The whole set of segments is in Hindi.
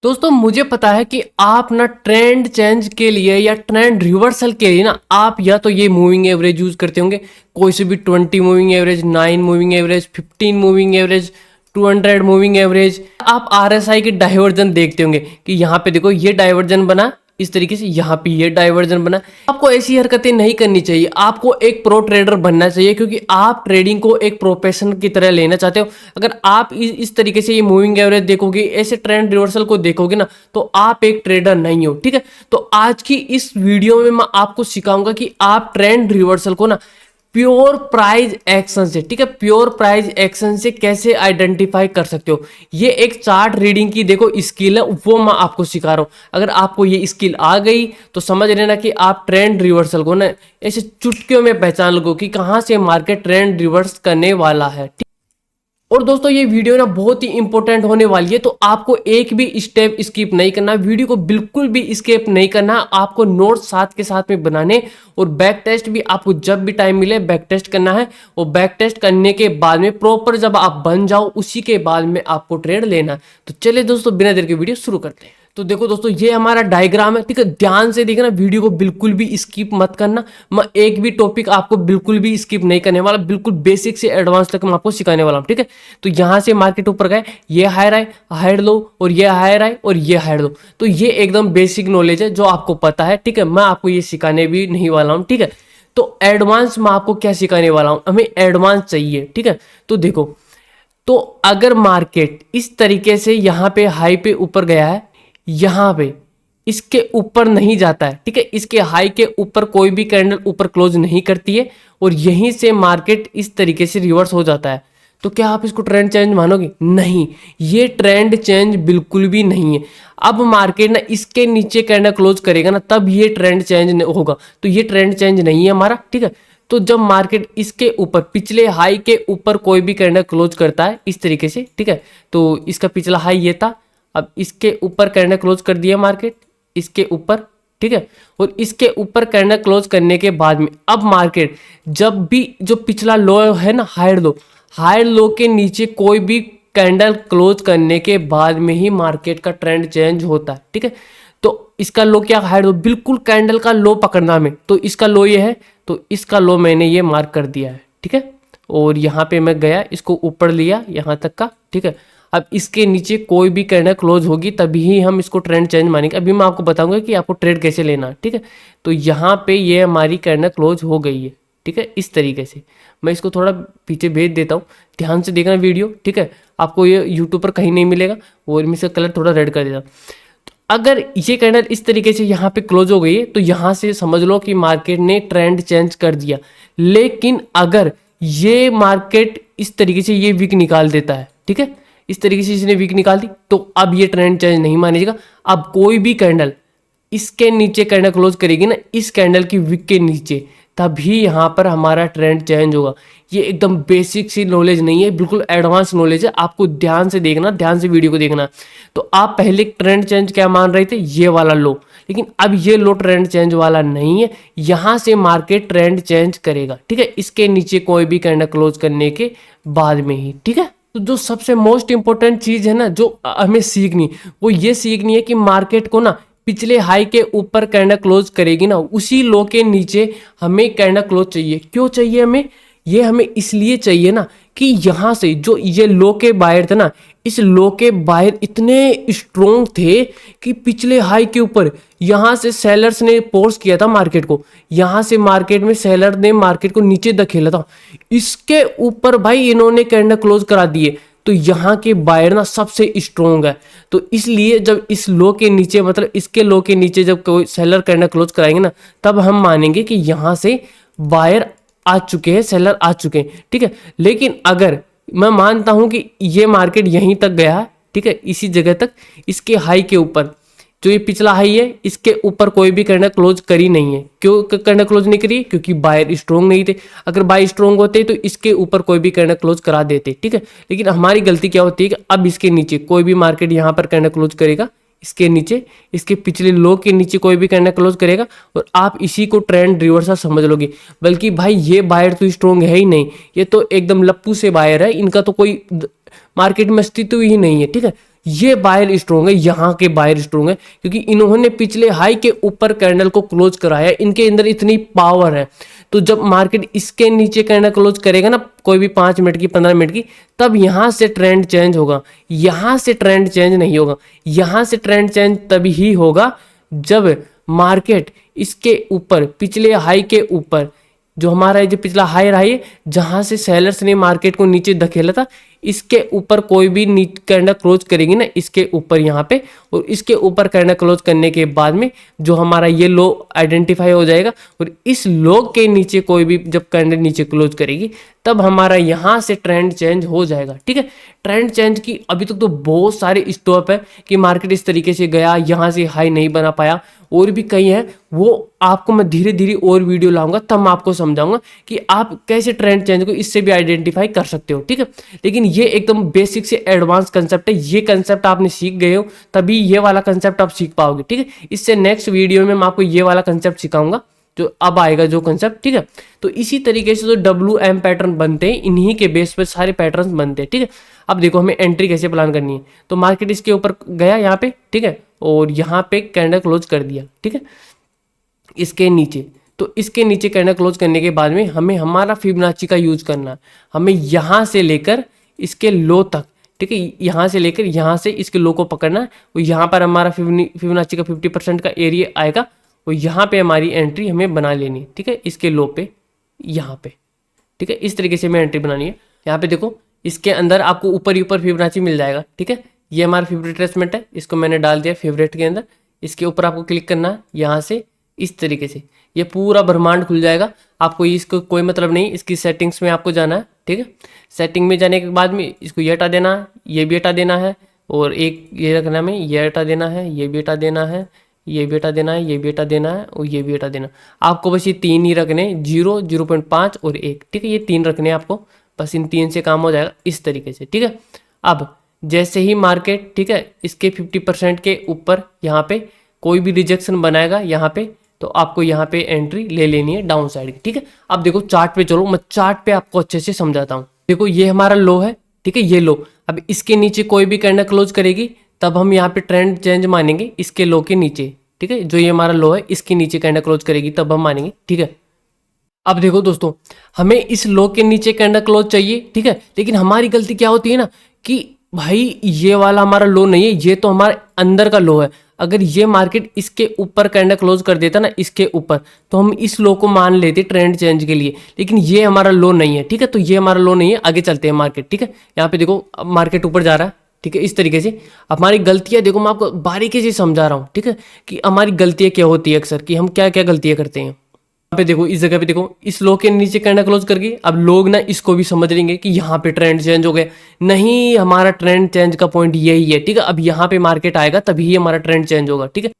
दोस्तों मुझे पता है कि आप ना ट्रेंड चेंज के लिए या ट्रेंड रिवर्सल के लिए ना आप या तो ये मूविंग एवरेज यूज करते होंगे, कोई से भी 20 moving average, 9 moving average, 15 moving average, 200 moving average. आप आरएसआई के डाइवर्जन देखते होंगे कि यहाँ पे देखो ये डाइवर्जन बना इस तरीके से, यहाँ पे ये डाइवर्जन बना। आपको ऐसी हरकतें नहीं करनी चाहिए, आपको एक प्रो ट्रेडर बनना चाहिए क्योंकि आप ट्रेडिंग को एक प्रोफेशन की तरह लेना चाहते हो। अगर आप इस तरीके से ये मूविंग एवरेज देखोगे, ऐसे ट्रेंड रिवर्सल को देखोगे ना, तो आप एक ट्रेडर नहीं हो। ठीक है, तो आज की इस वीडियो में मैं आपको सिखाऊंगा कि आप ट्रेंड रिवर्सल को ना प्योर प्राइज एक्शन से, ठीक है, प्योर प्राइज एक्शन से कैसे आइडेंटिफाई कर सकते हो। ये एक चार्ट रीडिंग की देखो स्किल है, वो मैं आपको सिखा रहा हूं। अगर आपको ये स्किल आ गई तो समझ लेना कि आप ट्रेंड रिवर्सल को ना ऐसे चुटकियों में पहचान लो कि कहां से मार्केट ट्रेंड रिवर्स करने वाला है। और दोस्तों ये वीडियो ना बहुत ही इंपॉर्टेंट होने वाली है, तो आपको एक भी स्टेप स्किप नहीं करना, वीडियो को बिल्कुल भी स्किप नहीं करना। आपको नोट्स साथ के साथ में बनाने और बैक टेस्ट भी आपको जब भी टाइम मिले बैक टेस्ट करना है। और बैक टेस्ट करने के बाद में प्रॉपर जब आप बन जाओ उसी के बाद में आपको ट्रेड लेना है। तो चलिए दोस्तों बिना देर के वीडियो शुरू करते हैं। तो देखो दोस्तों ये हमारा डायग्राम है, ठीक है, ध्यान से देखना, वीडियो को बिल्कुल भी स्किप मत करना। मैं एक भी टॉपिक आपको बिल्कुल भी स्किप नहीं करने वाला, बिल्कुल बेसिक से एडवांस तक मैं आपको सिखाने वाला हूँ। ठीक है, तो यहाँ से मार्केट ऊपर गए, ये हायर आए, हायर लो, और ये हायर आए और ये हायर लो। तो ये एकदम बेसिक नॉलेज है जो आपको पता है। ठीक है, मैं आपको ये सिखाने भी नहीं वाला हूँ। ठीक है, तो एडवांस मैं आपको क्या सिखाने वाला हूँ, हमें एडवांस चाहिए। ठीक है, तो देखो, तो अगर मार्केट इस तरीके से यहाँ पे हाई पे ऊपर गया है, यहाँ पे इसके ऊपर नहीं जाता है, ठीक है, इसके हाई के ऊपर कोई भी कैंडल ऊपर क्लोज नहीं करती है और यहीं से मार्केट इस तरीके से रिवर्स हो जाता है, तो क्या आप इसको ट्रेंड चेंज मानोगे? नहीं, ये ट्रेंड चेंज बिल्कुल भी नहीं है। अब मार्केट ना इसके नीचे कैंडल क्लोज करेगा ना, तब ये ट्रेंड चेंज होगा। तो ये ट्रेंड चेंज नहीं है हमारा। ठीक है, तो जब मार्केट इसके ऊपर पिछले हाई के ऊपर कोई भी कैंडल क्लोज करता है इस तरीके से, ठीक है, तो इसका पिछला हाई ये था, अब इसके ऊपर कैंडल क्लोज कर दिया मार्केट इसके ऊपर, ठीक है, और इसके ऊपर कैंडल क्लोज करने के बाद में अब मार्केट जब भी जो पिछला लो है ना, हायर लो के नीचे कोई भी कैंडल क्लोज करने के बाद में ही मार्केट का ट्रेंड चेंज होता है। ठीक है, तो इसका लो क्या, हायर लो, बिल्कुल कैंडल का लो पकड़ना में, तो इसका लो ये है, तो इसका लो मैंने ये मार्क कर दिया है। ठीक है, और यहाँ पे मैं गया, इसको ऊपर लिया यहाँ तक का। ठीक है, अब इसके नीचे कोई भी कैंडल क्लोज होगी तभी ही हम इसको ट्रेंड चेंज मानेंगे। अभी मैं आपको बताऊंगा कि आपको ट्रेड कैसे लेना है। ठीक है, तो यहाँ पे ये हमारी कैंडल क्लोज हो गई है। ठीक है, इस तरीके से मैं इसको थोड़ा पीछे भेज देता हूँ, ध्यान से देखना वीडियो। ठीक है, आपको ये यूट्यूब पर कहीं नहीं मिलेगा, और मैं इसका कलर थोड़ा रेड कर देता हूँ। अगर ये कैंडल इस तरीके से यहाँ पे क्लोज हो गई है तो यहाँ से समझ लो कि मार्केट ने ट्रेंड चेंज कर दिया। लेकिन अगर ये मार्केट इस तरीके से ये वीक निकाल देता है, ठीक है, इस तरीके से इसने वीक निकाल दी, तो अब ये ट्रेंड चेंज नहीं मानेगा। अब कोई भी कैंडल इसके नीचे कैंडल क्लोज करेगी ना, इस कैंडल की विक के नीचे, तभी यहाँ पर हमारा ट्रेंड चेंज होगा। ये एकदम बेसिक सी नॉलेज नहीं है, बिल्कुल एडवांस नॉलेज है, आपको ध्यान से देखना, ध्यान से वीडियो को देखना। तो आप पहले ट्रेंड चेंज क्या मान रहे थे, ये वाला लो, लेकिन अब ये लो ट्रेंड चेंज वाला नहीं है, यहाँ से मार्केट ट्रेंड चेंज करेगा। ठीक है, इसके नीचे कोई भी कैंडल क्लोज करने के बाद में ही। ठीक है, तो जो सबसे मोस्ट इंपॉर्टेंट चीज है ना जो हमें सीखनी, वो ये सीखनी है कि मार्केट को ना पिछले हाई के ऊपर कैंडल क्लोज करेगी ना, उसी लो के नीचे हमें कैंडल क्लोज चाहिए। क्यों चाहिए हमें? ये हमें इसलिए चाहिए ना कि यहाँ से जो ये लो के बायर थे ना, इस लो के बायर इतने स्ट्रोंग थे कि पिछले हाई के ऊपर यहाँ से सेलर्स ने फोर्स किया था मार्केट को, यहाँ से मार्केट में सेलर ने मार्केट को नीचे धकेला था, इसके ऊपर भाई इन्होंने कैंडल क्लोज करा दिए। तो यहाँ के बायर ना सबसे स्ट्रोंग है, तो इसलिए जब इस लो के नीचे, मतलब इसके लो के नीचे जब कोई सेलर कैंडल क्लोज कराएंगे ना, तब हम मानेंगे कि यहाँ से बायर आ चुके हैं, सेलर आ चुके हैं। ठीक है, लेकिन अगर मैं मानता हूं कि ये मार्केट यहीं तक गया है, ठीक है, इसी जगह तक, इसके हाई के ऊपर, जो ये पिछला हाई है, इसके ऊपर कोई भी कैंडल क्लोज करी नहीं है। क्यों कैंडल क्लोज नहीं करी? क्योंकि बायर स्ट्रोंग नहीं थे। अगर बायर स्ट्रोंग होते तो इसके ऊपर कोई भी कैंडल क्लोज करा देते। ठीक है, लेकिन हमारी गलती क्या होती है कि अब इसके नीचे कोई भी मार्केट यहाँ पर कैंडल क्लोज करेगा, इसके नीचे, इसके पिछले लो के नीचे कोई भी कैंडल क्लोज करेगा, और आप इसी को ट्रेंड रिवर्सल समझ लोगे। बल्कि भाई ये बायर तो स्ट्रोंग है ही नहीं, ये तो एकदम लप्पू से बायर है, इनका तो कोई मार्केट में अस्तित्व ही नहीं है। ठीक है, ये बायर स्ट्रॉन्ग है, यहाँ के बायर स्ट्रॉन्ग है, क्योंकि इन्होंने पिछले हाई के ऊपर कैंडल को क्लोज कराया, इनके अंदर इतनी पावर है। तो जब मार्केट इसके नीचे कैंडल क्लोज करेगा ना, कोई भी 5 मिनट की 15 मिनट की, तब यहाँ से ट्रेंड चेंज होगा, यहाँ से ट्रेंड चेंज नहीं होगा। यहाँ से ट्रेंड चेंज तभी ही होगा जब मार्केट इसके ऊपर, पिछले हाई के ऊपर, जो हमारा जो पिछला हाई रहा है, जहां से सेलर्स ने मार्केट को नीचे धकेला था, इसके ऊपर कोई भी कैंडल क्लोज करेगी ना, इसके ऊपर यहाँ पे, और इसके ऊपर कैंडल क्लोज करने के बाद में जो हमारा ये लो आइडेंटिफाई हो जाएगा, और इस लो के नीचे कोई भी जब कैंडल नीचे क्लोज करेगी, तब हमारा यहाँ से ट्रेंड चेंज हो जाएगा। ठीक है, ट्रेंड चेंज की अभी तक तो बहुत सारे स्टॉप है कि मार्केट इस तरीके से गया, यहाँ से हाई नहीं बना पाया, और भी कई है, वो आपको मैं धीरे धीरे और वीडियो लाऊंगा, तब मैं आपको समझाऊंगा कि आप कैसे ट्रेंड चेंज को इससे भी आइडेंटिफाई कर सकते हो। ठीक है, लेकिन ये एकदम बेसिक से एडवांस कंसेप्ट है, ये कंसेप्ट आपने सीख गए हो तभी ये वाला कंसेप्ट आप सीख पाओगे। ठीक है, इससे नेक्स्ट वीडियो में मैं आपको ये वाला कंसेप्ट सिखाऊंगा जो अब आएगा, जो कंसेप्ट। ठीक है, तो इसी तरीके से जो WM पैटर्न बनते हैं, इन्हीं के बेस पर सारे पैटर्न बनते हैं। ठीक है, अब देखो हमें एंट्री कैसे प्लान करनी है। तो मार्केट इसके ऊपर गया यहाँ पे, ठीक है, और यहाँ पे कैंडल क्लोज कर दिया। ठीक है, इसके नीचे, तो इसके नीचे कैंडल क्लोज करने के बाद में हमें हमारा फिबोनाची का यूज करना है। हमें यहाँ से लेकर इसके लो तक, ठीक है, यहाँ से लेकर यहाँ से इसके लो को पकड़ना है, और यहाँ पर हमारा फिबोनाची का 50% का एरिया आएगा, और यहाँ पे हमारी एंट्री हमें बना लेनी है। ठीक है, इसके लो पे, यहाँ पे। ठीक है, इस तरीके से हमें एंट्री बनानी है। यहाँ पे देखो, इसके अंदर आपको ऊपर ही ऊपर फिबोनाची मिल जाएगा। ठीक है, ये हमारा फेवरेट ट्रेसमेंट है, इसको मैंने डाल दिया फेवरेट के अंदर। इसके ऊपर आपको क्लिक करना है, यहाँ से इस तरीके से ये पूरा ब्रह्मांड खुल जाएगा। आपको इसको कोई मतलब नहीं, इसकी सेटिंग्स में आपको जाना है। ठीक है, सेटिंग में जाने के बाद में इसको ये हटा देना है, ये भी हटा देना है, और एक ये रखना में, ये हटा देना है, ये भी हटा देना है, ये भी हटा देना है, ये भी हटा देना है, और ये भी हटा देना। आपको बस ये 3 ही रखने, 0, 0.5 और 1। ठीक है, ये 3 रखने आपको, बस इन 3 से काम हो जाएगा इस तरीके से। ठीक है, अब जैसे ही मार्केट, ठीक है, इसके 50% के ऊपर यहाँ पे कोई भी रिजेक्शन बनाएगा यहाँ पे, तो आपको यहाँ पे एंट्री ले लेनी है डाउन साइड की। ठीक है, अब देखो चार्ट पे चलो, मैं चार्ट पे आपको अच्छे से समझाता हूँ। देखो ये हमारा लो है, ठीक है, ये लो। अब इसके नीचे कोई भी कैंडल क्लोज करेगी, तब हम यहाँ पे ट्रेंड चेंज मानेंगे इसके लो के नीचे। ठीक है, जो ये हमारा लो है, इसके नीचे कैंडल क्लोज करेगी तब हम मानेंगे। ठीक है, अब देखो दोस्तों, हमें इस लो के नीचे कैंडल क्लोज चाहिए। ठीक है, लेकिन हमारी गलती क्या होती है ना, कि भाई ये वाला हमारा लो नहीं है, ये तो हमारे अंदर का लो है। अगर ये मार्केट इसके ऊपर कैंडल क्लोज कर देता ना, इसके ऊपर, तो हम इस लो को मान लेते ट्रेंड चेंज के लिए, लेकिन ये हमारा लो नहीं है। ठीक है, तो ये हमारा लो नहीं है, आगे चलते हैं मार्केट। ठीक है, यहाँ पे देखो अब मार्केट ऊपर जा रहा है। ठीक है, इस तरीके से हमारी गलतियां देखो, मैं आपको बारीकी से समझा रहा हूँ। ठीक है, कि हमारी गलतियां क्या होती है अक्सर, कि हम क्या क्या गलतियां करते हैं। यहाँ पे देखो, इस जगह पे देखो, इस लो के नीचे कैंडल क्लोज करके, अब लोग ना इसको भी समझ लेंगे कि यहाँ पे ट्रेंड चेंज हो गया। नहीं, हमारा ट्रेंड चेंज का पॉइंट यही है। ठीक है, अब यहाँ पे मार्केट आएगा तभी हमारा ट्रेंड चेंज होगा। ठीक है,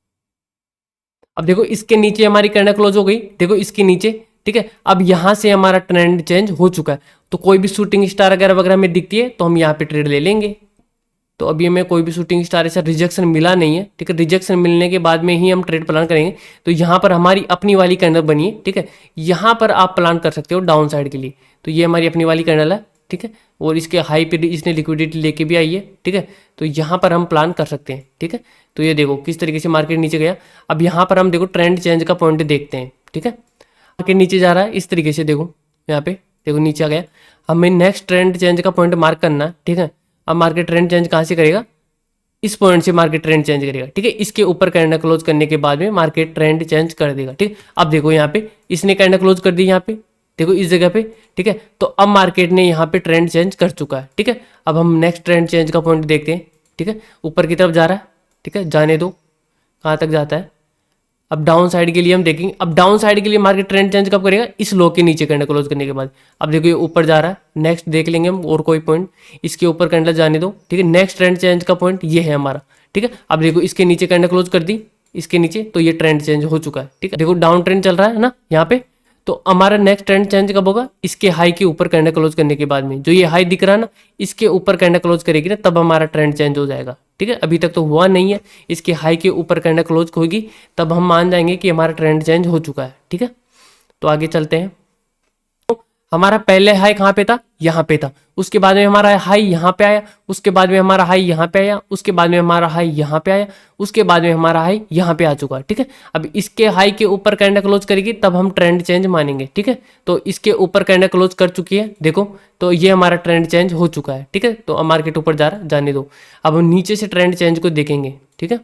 अब देखो इसके नीचे हमारी कैंडल क्लोज हो गई, देखो इसके नीचे। ठीक है, अब यहाँ से हमारा ट्रेंड चेंज हो चुका है, तो कोई भी शूटिंग स्टार अगर वगैरह में दिखती है तो हम यहाँ पे ट्रेड ले लेंगे। तो अभी हमें कोई भी शूटिंग स्टार ऐसा रिजेक्शन मिला नहीं है। ठीक है, रिजेक्शन मिलने के बाद में ही हम ट्रेड प्लान करेंगे। तो यहाँ पर हमारी अपनी वाली कैंडल बनी है। ठीक है, यहाँ पर आप प्लान कर सकते हो डाउन साइड के लिए। तो ये हमारी अपनी वाली कैंडल है। ठीक है, और इसके हाई पे इसने लिक्विडिटी लेके भी आई है। ठीक है, तो यहाँ पर हम प्लान कर सकते हैं। ठीक है, तो ये देखो किस तरीके से मार्केट नीचे गया। अब यहाँ पर हम देखो ट्रेंड चेंज का पॉइंट देखते हैं। ठीक है, मार्केट नीचे जा रहा है इस तरीके से, देखो यहाँ पे देखो नीचे आ गया। हमें नेक्स्ट ट्रेंड चेंज का पॉइंट मार्क करना है। ठीक है, अब मार्केट ट्रेंड चेंज कहाँ से करेगा, इस पॉइंट से मार्केट ट्रेंड चेंज करेगा। ठीक है, इसके ऊपर कैंडल क्लोज करने के बाद में मार्केट ट्रेंड चेंज कर देगा। ठीक है, अब देखो यहाँ पे इसने कैंडल क्लोज कर दी, यहाँ पे देखो इस जगह पे। ठीक है, तो अब मार्केट ने यहाँ पे ट्रेंड चेंज कर चुका है। ठीक है, अब हम नेक्स्ट ट्रेंड चेंज का पॉइंट देखते हैं। ठीक है, ऊपर की तरफ जा रहा है। ठीक है, जाने दो, कहाँ तक जाता है। अब डाउन साइड के लिए हम देखेंगे। अब डाउन साइड के लिए मार्केट ट्रेंड चेंज कब करेगा, इस लो के नीचे कैंडल क्लोज करने के बाद। अब देखो ये ऊपर जा रहा है, नेक्स्ट देख लेंगे हम और कोई पॉइंट। इसके ऊपर कैंडल जाने दो। ठीक है, नेक्स्ट ट्रेंड चेंज का पॉइंट ये है हमारा। ठीक है, अब देखो इसके नीचे कैंडल क्लोज कर दी, इसके नीचे, तो ये ट्रेंड चेंज हो चुका है। ठीक है, देखो डाउन ट्रेंड चल रहा है ना यहाँ पे। तो हमारा नेक्स्ट ट्रेंड चेंज कब होगा, इसके हाई के ऊपर कैंडल क्लोज करने के बाद में। जो ये हाई दिख रहा है ना, इसके ऊपर कैंडल क्लोज करेगी ना, तब हमारा ट्रेंड चेंज हो जाएगा। ठीक है, अभी तक तो हुआ नहीं है। इसके हाई के ऊपर कैंडल क्लोज होगी तब हम मान जाएंगे कि हमारा ट्रेंड चेंज हो चुका है। ठीक है, तो आगे चलते हैं। तो हमारा पहले हाई कहाँ पे था, यहाँ पे था, उसके बाद में हमारा हाई यहाँ पे आया, उसके बाद में हमारा हाई यहाँ पे आया, उसके बाद में हमारा हाई यहाँ पे आया, उसके बाद में हमारा हाई यहाँ पे आ चुका है। ठीक है, अब इसके हाई के ऊपर कैंडल क्लोज करेगी तब हम ट्रेंड चेंज मानेंगे। ठीक है, तो इसके ऊपर कैंडल क्लोज कर चुकी है देखो, तो ये हमारा ट्रेंड चेंज हो चुका है। ठीक है, तो अब मार्केट ऊपर जा रहा है, जाने दो। अब हम नीचे से ट्रेंड चेंज को देखेंगे। ठीक है,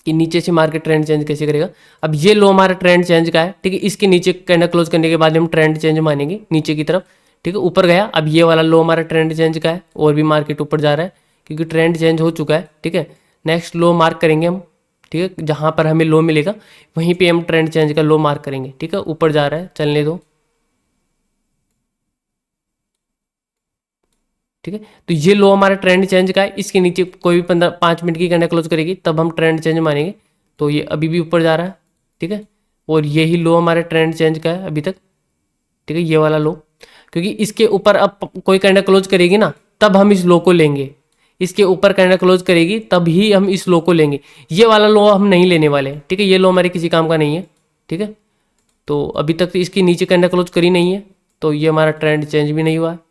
कि नीचे से मार्केट ट्रेंड चेंज कैसे करेगा। अब ये लो हमारा ट्रेंड चेंज का है। ठीक है, इसके नीचे कैंडल क्लोज करने के बाद हम ट्रेंड चेंज मानेंगे नीचे की तरफ। ठीक है, ऊपर गया, अब ये वाला लो हमारा ट्रेंड चेंज का है और भी मार्केट ऊपर जा रहा है क्योंकि ट्रेंड चेंज हो चुका है। ठीक है, नेक्स्ट लो मार्क करेंगे हम। ठीक है, जहाँ पर हमें लो मिलेगा वहीं पे हम ट्रेंड चेंज का लो मार्क करेंगे। ठीक है, ऊपर जा रहा है, चलने दो। ठीक है, तो ये लो हमारा ट्रेंड चेंज का है, इसके नीचे कोई भी 5 मिनट की कैंडल क्लोज करेगी तब हम ट्रेंड चेंज मानेंगे। तो ये अभी भी ऊपर जा रहा है। ठीक है, और यही लो हमारे ट्रेंड चेंज का है अभी तक। ठीक है, ये वाला लो, क्योंकि इसके ऊपर अब कोई कैंडल क्लोज करेगी ना तब हम इस लो को लेंगे। इसके ऊपर कैंडल क्लोज करेगी तब ही हम इस लो को लेंगे। ये वाला लो हम नहीं लेने वाले। ठीक है, ये लो हमारे किसी काम का नहीं है। ठीक है, तो अभी तक तो इसके नीचे कैंडल क्लोज करी नहीं है, तो ये हमारा ट्रेंड चेंज भी नहीं हुआ है।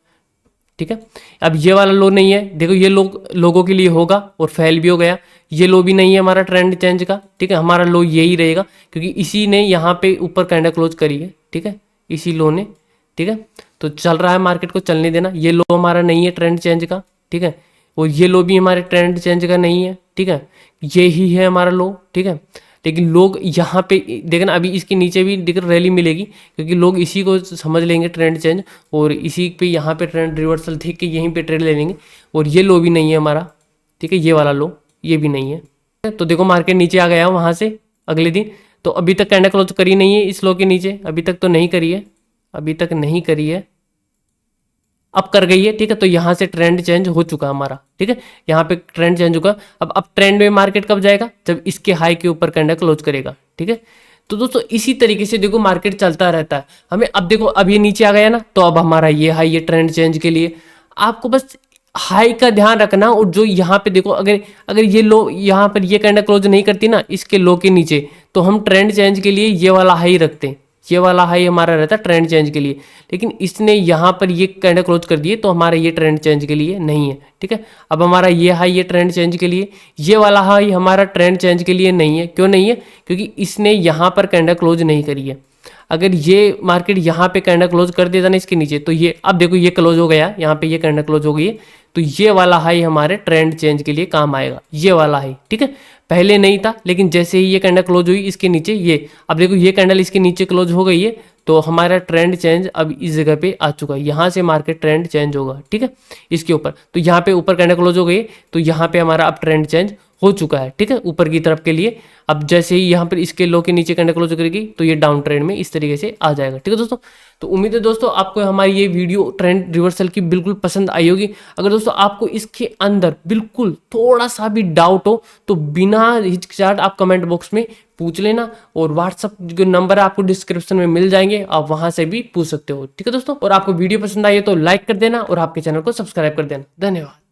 ठीक है, अब ये वाला लो नहीं है, देखो ये लोगों के लिए होगा और फेल भी हो गया। ये लो भी नहीं है हमारा ट्रेंड चेंज का। ठीक है, हमारा लो यही रहेगा क्योंकि इसी ने यहाँ पे ऊपर कैंडल क्लोज करी है। ठीक है, इसी लो ने। ठीक है, तो चल रहा है, मार्केट को चलने देना। ये लो हमारा नहीं है ट्रेंड चेंज का। ठीक है, और ये लो भी हमारे ट्रेंड चेंज का नहीं है। ठीक है, ये ही है हमारा लो। ठीक है, लेकिन लोग यहाँ पे देखना, अभी इसके नीचे भी देख रैली मिलेगी क्योंकि लोग इसी को समझ लेंगे ट्रेंड चेंज, और इसी पे यहाँ पे ट्रेंड रिवर्सल देख के यहीं पे ट्रेड ले लेंगे। और ये लो भी नहीं है हमारा। ठीक है, ये वाला लो ये भी नहीं है। तो देखो मार्केट नीचे आ गया वहाँ से अगले दिन। तो अभी तक कैंडल क्लोज करी नहीं है इस लो के नीचे, अभी तक तो नहीं करी है, अभी तक नहीं करी है, अब कर गई है। ठीक है, तो यहाँ से ट्रेंड चेंज हो चुका हमारा। ठीक है, यहाँ पे ट्रेंड चेंज होगा। अब ट्रेंड में मार्केट कब जाएगा, जब इसके हाई के ऊपर कैंडल क्लोज करेगा। ठीक है, तो दोस्तों इसी तरीके से देखो मार्केट चलता रहता है। हमें अब देखो अब ये नीचे आ गया ना, तो अब हमारा ये हाई है ट्रेंड चेंज के लिए। आपको बस हाई का ध्यान रखना, और जो यहाँ पे देखो अगर अगर ये लो यहाँ पर ये कैंडल क्लोज नहीं करती ना इसके लो के नीचे, तो हम ट्रेंड चेंज के लिए ये वाला हाई रखते हैं। ये वाला हाई हमारा रहता है ट्रेंड चेंज के लिए, लेकिन इसने यहाँ पर ये कैंडल क्लोज कर दिए तो हमारा ये ट्रेंड चेंज के लिए नहीं है। ठीक है, अब हमारा ये हाई ये ट्रेंड चेंज के लिए, ये वाला हाई हमारा ट्रेंड चेंज के लिए नहीं है। क्यों नहीं है, क्योंकि इसने यहाँ पर कैंडल क्लोज नहीं करी है। अगर ये मार्केट यहाँ पे कैंडल क्लोज कर देता ना इसके नीचे, तो ये अब देखो ये क्लोज हो गया, यहाँ पे ये कैंडल क्लोज हो गई है, तो ये वाला हाई हमारे ट्रेंड चेंज के लिए काम आएगा, ये वाला हाई। ठीक है, पहले नहीं था, लेकिन जैसे ही ये कैंडल क्लोज हुई इसके नीचे, ये अब देखो ये कैंडल इसके नीचे क्लोज हो गई है, तो हमारा ट्रेंड चेंज अब इस जगह पे आ चुका है। यहाँ से मार्केट ट्रेंड चेंज होगा। ठीक है, इसके ऊपर, तो यहाँ पे ऊपर कैंडल क्लोज हो गई, तो यहाँ पे हमारा अब ट्रेंड चेंज हो चुका है। ठीक है, ऊपर की तरफ के लिए। अब जैसे ही यहाँ पर इसके लो के नीचे कैंडल क्लोज करेगी तो ये डाउन ट्रेंड में इस तरीके से आ जाएगा। ठीक है दोस्तों, तो उम्मीद है दोस्तों आपको हमारी ये वीडियो ट्रेंड रिवर्सल की बिल्कुल पसंद आई होगी। अगर दोस्तों आपको इसके अंदर बिल्कुल थोड़ा सा भी डाउट हो तो बिना हिचकिचाहट आप कमेंट बॉक्स में पूछ लेना, और व्हाट्सअप जो नंबर है आपको डिस्क्रिप्शन में मिल जाएंगे, आप वहां से भी पूछ सकते हो। ठीक है दोस्तों, और आपको वीडियो पसंद आई है तो लाइक कर देना और आपके चैनल को सब्सक्राइब कर देना। धन्यवाद।